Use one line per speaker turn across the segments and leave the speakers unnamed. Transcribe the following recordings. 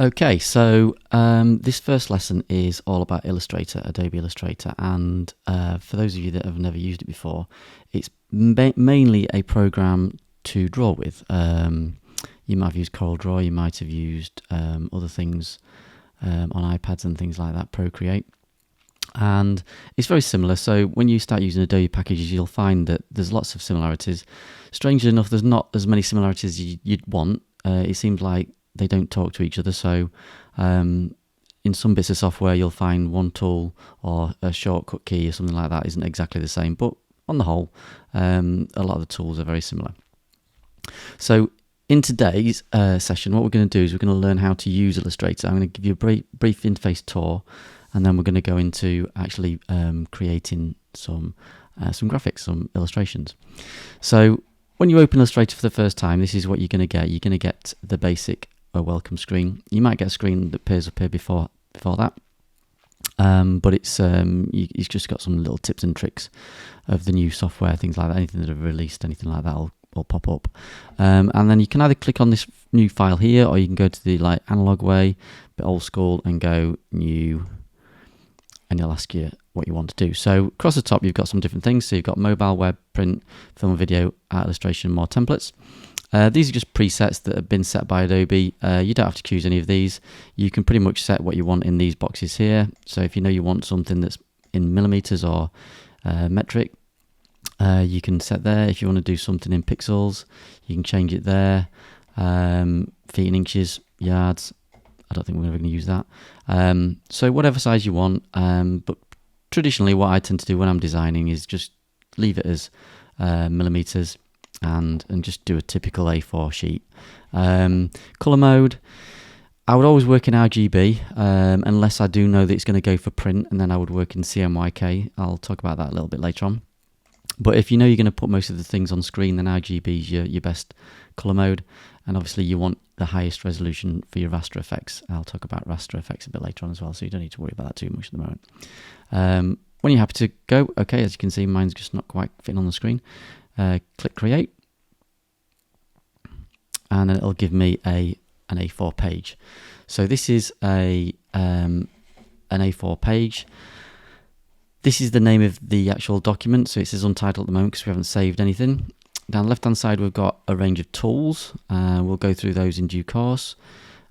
Okay, so this first lesson is all about Illustrator, Adobe Illustrator, and for those of you that have never used it before, it's mainly a program to draw with. You might have used CorelDRAW, you might have used other things on iPads and things like that, Procreate, and it's very similar. So when you start using Adobe packages, you'll find that there's lots of similarities. Strangely enough, there's not as many similarities as you'd want. It seems like they don't talk to each other. So in some bits of software, you'll find one tool or a shortcut key or something like that isn't exactly the same. But on the whole, a lot of the tools are very similar. So in today's session, what we're going to do is we're going to learn how to use Illustrator. I'm going to give you a brief interface tour, and then we're going to go into actually creating some graphics, some illustrations. So when you open Illustrator for the first time, this is what you're going to get. You're going to get the basic welcome screen. You might get a screen that appears up here before that, but it's just got some little tips and tricks of the new software, things like that. Anything that I've released, anything like that will pop up, and then you can either click on this new file here, or you can go to the analog way, a bit old school, and go new, and it'll ask you what you want to do. So across the top, you've got some different things. So you've got mobile, web, print, film and video, art, illustration, more templates. These are just presets that have been set by Adobe. You don't have to choose any of these. You can pretty much set what you want in these boxes here. So if you know you want something that's in millimeters or metric, you can set there. If you want to do something in pixels, you can change it there. Feet in inches, yards. I don't think we're ever going to use that. So whatever size you want. But traditionally, what I tend to do when I'm designing is just leave it as millimeters. And just do a typical A4 sheet. Color mode, I would always work in RGB unless I do know that it's going to go for print, and then I would work in CMYK. I'll talk about that a little bit later on. But if you know you're going to put most of the things on screen, then RGB is your best color mode. And obviously you want the highest resolution for your raster effects. I'll talk about raster effects a bit later on as well, so you don't need to worry about that too much at the moment. When you're happy to go, okay, as you can see, mine's just not quite fitting on the screen. Click create, and then it'll give me an A4 page. So this is an A4 page. This is the name of the actual document, so it says untitled at the moment because we haven't saved anything. Down the left hand side, we've got a range of tools. We'll go through those in due course.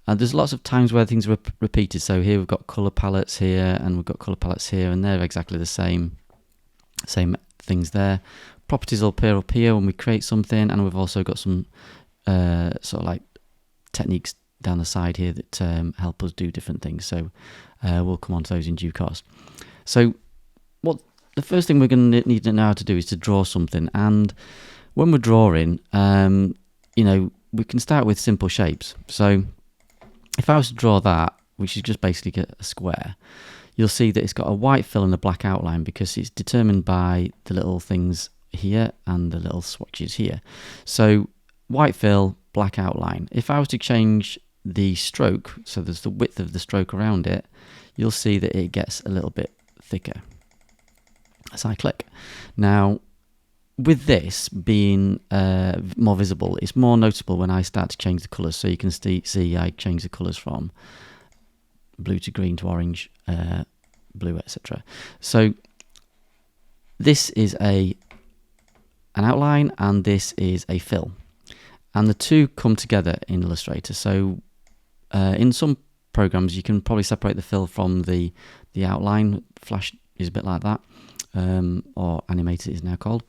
There's lots of times where things are repeated. So here we've got color palettes here, and we've got color palettes here, and they're exactly the same things there. Properties will appear up here when we create something, and we've also got some sort of like techniques down the side here that help us do different things. So we'll come on to those in due course. So what the first thing we're going to need to know how to do is to draw something. And when we're drawing, we can start with simple shapes. So if I was to draw that, which is just basically a square, you'll see that it's got a white fill and a black outline because it's determined by the little things here and the little swatches here. So white fill, black outline. If I was to change the stroke, so there's the width of the stroke around it, you'll see that it gets a little bit thicker as I click. Now, with this being more visible, it's more noticeable when I start to change the colours. So you can see I change the colours from blue to green to orange, blue, etc. So this is an outline, and this is a fill. And the two come together in Illustrator. So in some programs, you can probably separate the fill from the outline. Flash is a bit like that, or Animated is now called.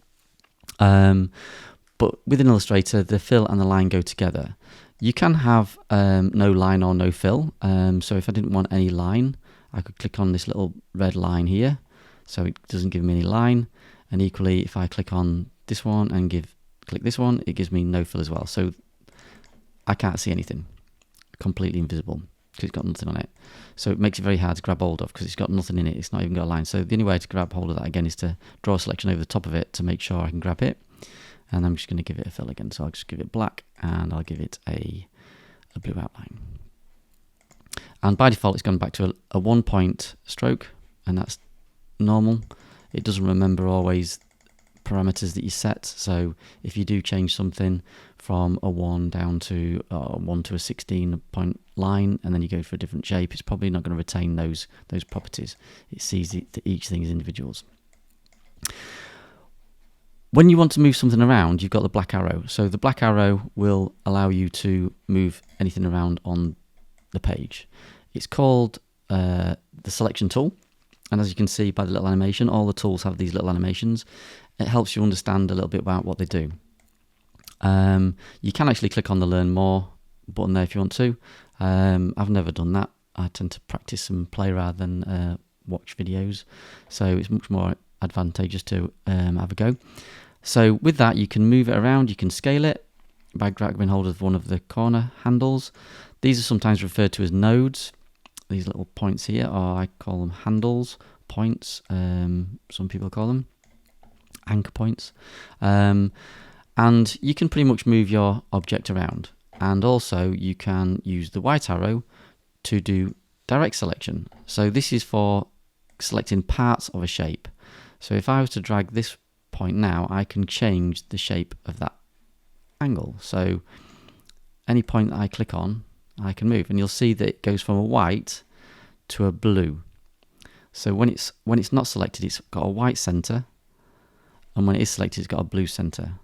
But within Illustrator, the fill and the line go together. You can have no line or no fill. So if I didn't want any line, I could click on this little red line here. So it doesn't give me any line. And equally, if I click on this one and click this one, it gives me no fill as well. So I can't see anything, completely invisible because it's got nothing on it. So it makes it very hard to grab hold of because it's got nothing in it. It's not even got a line. So the only way to grab hold of that again is to draw a selection over the top of it to make sure I can grab it. And I'm just going to give it a fill again. So I'll just give it black, and I'll give it a blue outline. And by default, it's gone back to a 1-point stroke, and that's normal. It doesn't remember always parameters that you set. So if you do change something from a 1 down to 1 to a 16 point line, and then you go for a different shape, it's probably not going to retain those properties. It sees each thing as individuals. When you want to move something around, you've got the black arrow. So the black arrow will allow you to move anything around on the page. It's called the selection tool. And as you can see by the little animation, all the tools have these little animations. It helps you understand a little bit about what they do. You can actually click on the Learn More button there if you want to. I've never done that. I tend to practice and play rather than watch videos. So it's much more advantageous to have a go. So with that, you can move it around, you can scale it by grabbing hold of one of the corner handles. These are sometimes referred to as nodes. These little points here, or I call them handles, points, some people call them anchor points. And you can pretty much move your object around. And also you can use the white arrow to do direct selection. So this is for selecting parts of a shape. So if I was to drag this point now, I can change the shape of that angle. So any point that I click on, I can move, and you'll see that it goes from a white to a blue. So when it's not selected, it's got a white center, and when it is selected, it's got a blue center.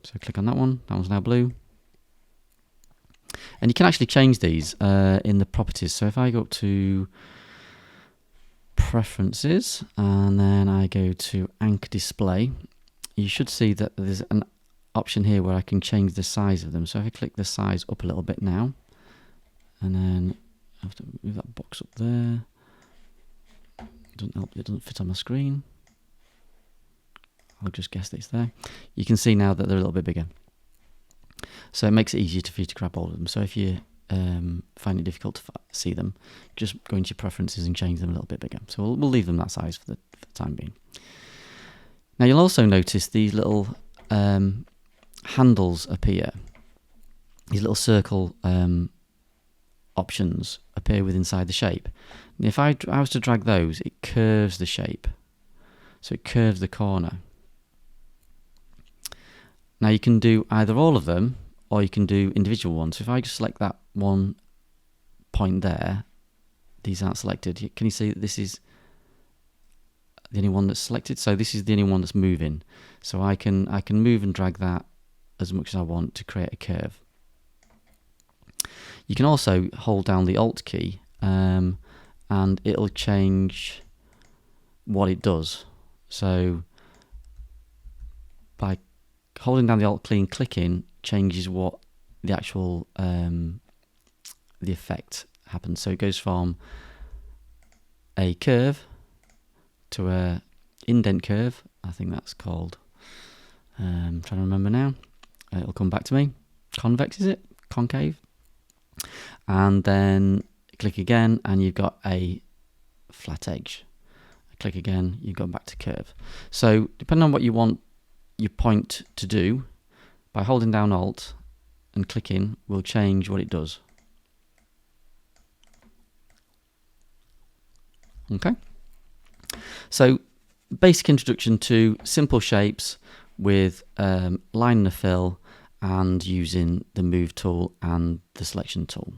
So click on that one. That one's now blue. And you can actually change these in the properties. So if I go up to Preferences and then I go to Anchor Display, you should see that there's an option here where I can change the size of them. So if I click the size up a little bit now, and then I have to move that box up there. It doesn't help, it doesn't fit on my screen. I'll just guess that it's there. You can see now that they're a little bit bigger. So it makes it easier for you to grab hold of them. So if you find it difficult to see them, just go into your preferences and change them a little bit bigger. So we'll leave them that size for the time being. Now you'll also notice these little handles appear. These little circle options appear within inside the shape. And if I was to drag those, it curves the shape. So it curves the corner. Now you can do either all of them, or you can do individual ones. So if I just select that one point there, these aren't selected. Can you see that this is the only one that's selected? So this is the only one that's moving. So I can move and drag that as much as I want to create a curve. You can also hold down the Alt key and it'll change what it does. So by holding down the Alt key and clicking changes what the actual the effect happens. So it goes from a curve to a indent curve. I think that's called. I'm trying to remember now. It'll come back to me. Convex, is it? Concave. And then click again, and you've got a flat edge. Click again, you've gone back to curve. So depending on what you want your point to do, by holding down Alt and clicking will change what it does. Okay. So basic introduction to simple shapes with line and a fill, and using the move tool and the selection tool.